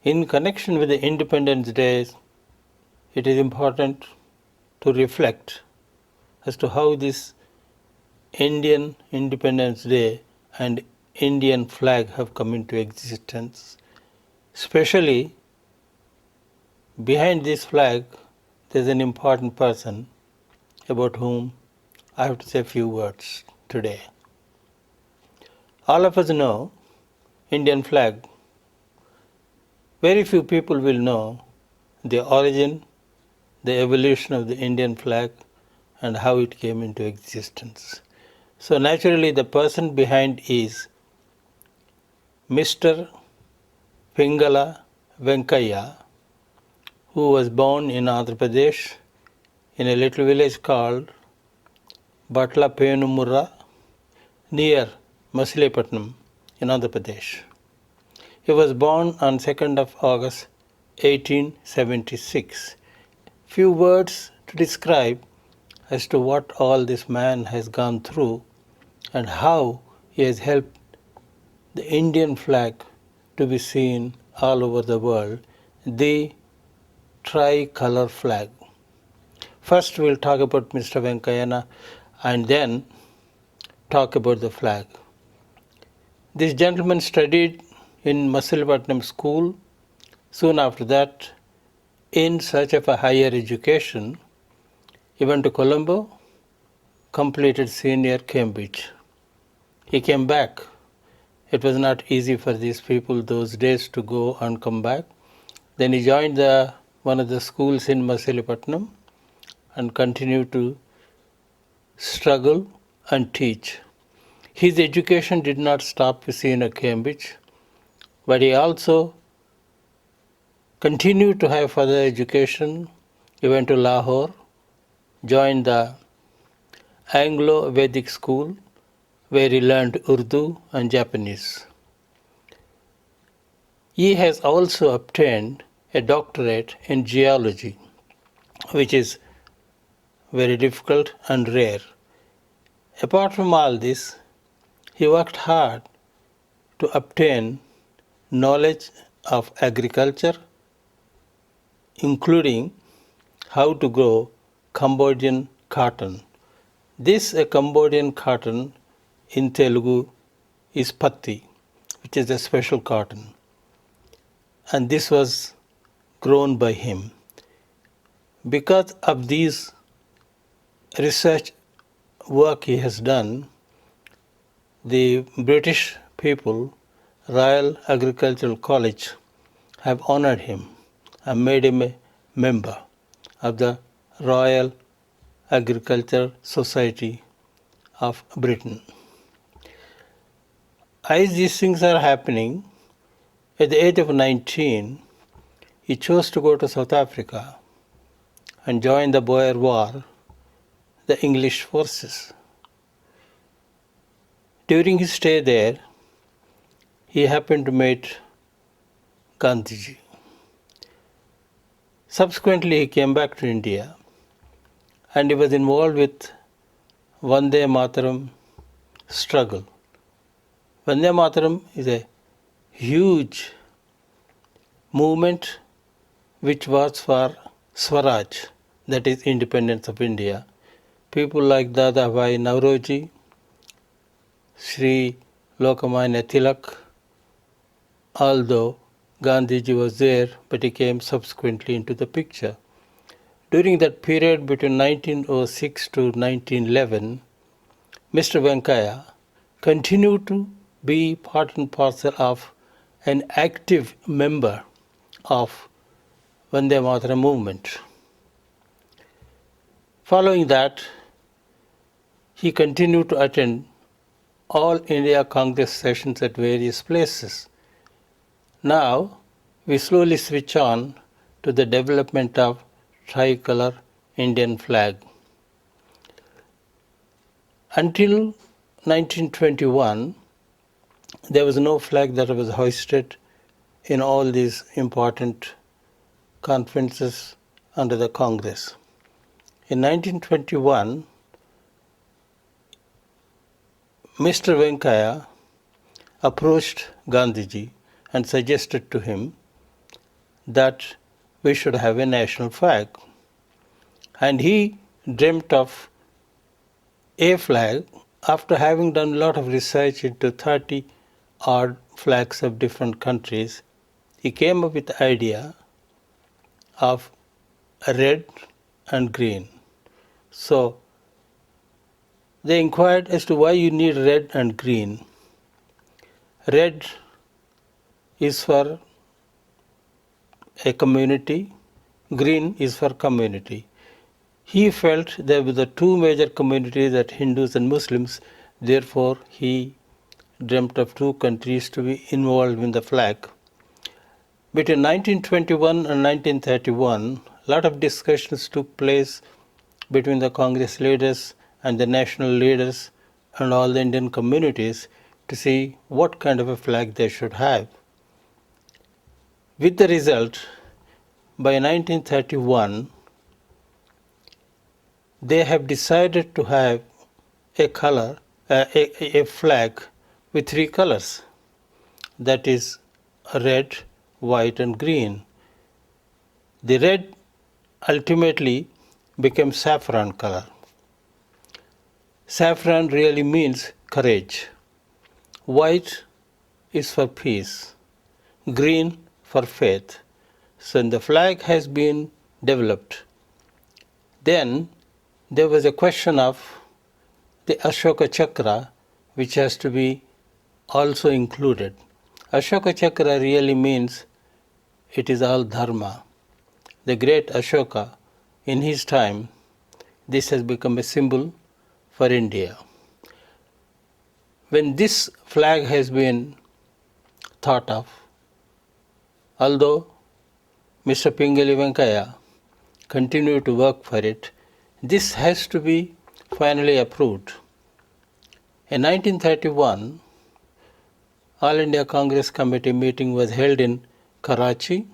In connection with the Independence Day, it is important to reflect as to how this Indian Independence Day and Indian flag have come into existence. Especially behind this flag, there is an important person about whom I have to say a few words today. All of us know Indian flag. Very few people will know the origin, the evolution of the Indian flag and how it came into existence. So naturally the person behind is Mr Pingle Venkayya, who was born in Andhra Pradesh in a little village called Batla near Masilepatnam in Andhra Pradesh. He was born on 2nd of August 1876. Few words to describe as to what all this man has gone through and how he has helped the Indian flag to be seen all over the world, the Tricolor flag. First we'll talk about Mr. Venkayya and then talk about the flag. This gentleman studied in Masilepatnam school. Soon after that, in search of a higher education, he went to Colombo, completed senior Cambridge. He came back. It was not easy for these people those days to go and come back. Then he joined one of the schools in Masilepatnam and continued to struggle and teach. His education did not stop with senior Cambridge, but he also continued to have further education. He went to Lahore, joined the Anglo-Vedic school, where he learned Urdu and Japanese. He has also obtained a doctorate in geology, which is very difficult and rare. Apart from all this, he worked hard to obtain knowledge of agriculture, including how to grow Cambodian cotton. This Cambodian cotton in Telugu is patti, which is a special cotton. And this was grown by him. Because of these research work he has done, the British people, Royal Agricultural College, have honored him and made him a member of the Royal Agricultural Society of Britain. As these things are happening, at the age of 19, he chose to go to South Africa and join the Boer War, the English forces. During his stay there, he happened to meet Gandhijee. Subsequently, he came back to India and he was involved with Vande Mataram struggle. Vande Mataram is a huge movement which was for Swaraj, that is independence of India. People like Dadabhai Nauroji, Sri Lokamanya Tilak, although Gandhiji was there, but he came subsequently into the picture. During that period between 1906 to 1911, Mr. Venkayya continued to be part and parcel of an active member of Vande Mataram movement. Following that, he continued to attend all India Congress sessions at various places. Now, we slowly switch on to the development of tricolor Indian flag. Until 1921, there was no flag that was hoisted in all these important conferences under the Congress. In 1921, Mr. Venkayya approached Gandhiji and suggested to him that we should have a national flag. And he dreamt of a flag after having done a lot of research into 30 odd flags of different countries. He came up with the idea of red and green. So they inquired as to why you need red and green. Red is for a community, green is for community. He felt there were the two major communities, that Hindus and Muslims, therefore he dreamt of two countries to be involved in the flag. Between 1921 and 1931, a lot of discussions took place between the Congress leaders and the national leaders and all the Indian communities to see what kind of a flag they should have. With the result, by 1931, they have decided to have a flag with three colors, that is red, white and green. The red ultimately became saffron color. Saffron really means courage. White is for peace. Green for faith. So the flag has been developed. Then there was a question of the Ashoka Chakra, which has to be also included. Ashoka Chakra really means it is all dharma. The great Ashoka, in his time, this has become a symbol for India. When this flag has been thought of, although Mr Pingle Venkayya continued to work for it, this has to be finally approved. In 1931, All India Congress Committee meeting was held in Karachi,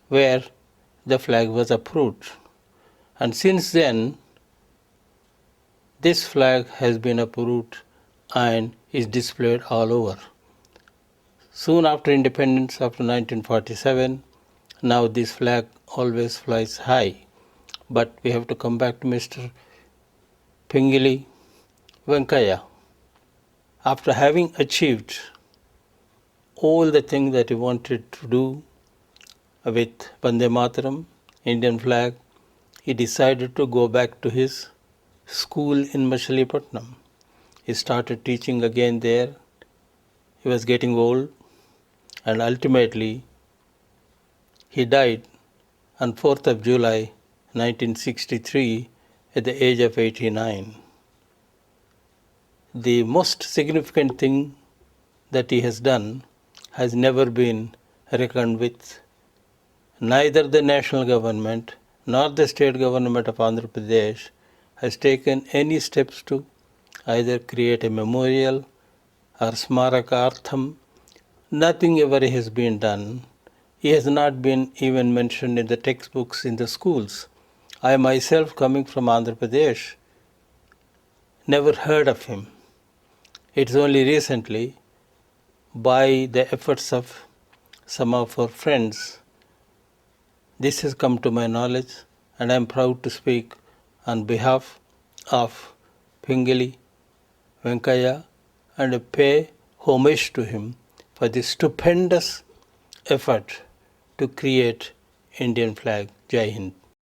where the flag was approved. And since then, this flag has been approved and is displayed all over. Soon after independence, after 1947, now this flag always flies high. But we have to come back to Mr Pingle Venkayya. After having achieved all the things that he wanted to do with Vande Mataram, Indian flag, he decided to go back to his school in Machilipatnam. He started teaching again there. He was getting old, and ultimately he died on 4th of July 1963 at the age of 89. The most significant thing that he has done has never been reckoned with. Neither the national government nor the state government of Andhra Pradesh has taken any steps to either create a memorial or smaraka. Nothing ever has been done. He has not been even mentioned in the textbooks in the schools. I myself, coming from Andhra Pradesh, never heard of him. It's only recently, by the efforts of some of our friends, this has come to my knowledge, and I am proud to speak on behalf of Pingle Venkayya and pay homage to him for this stupendous effort to create Indian flag. Jai Hind.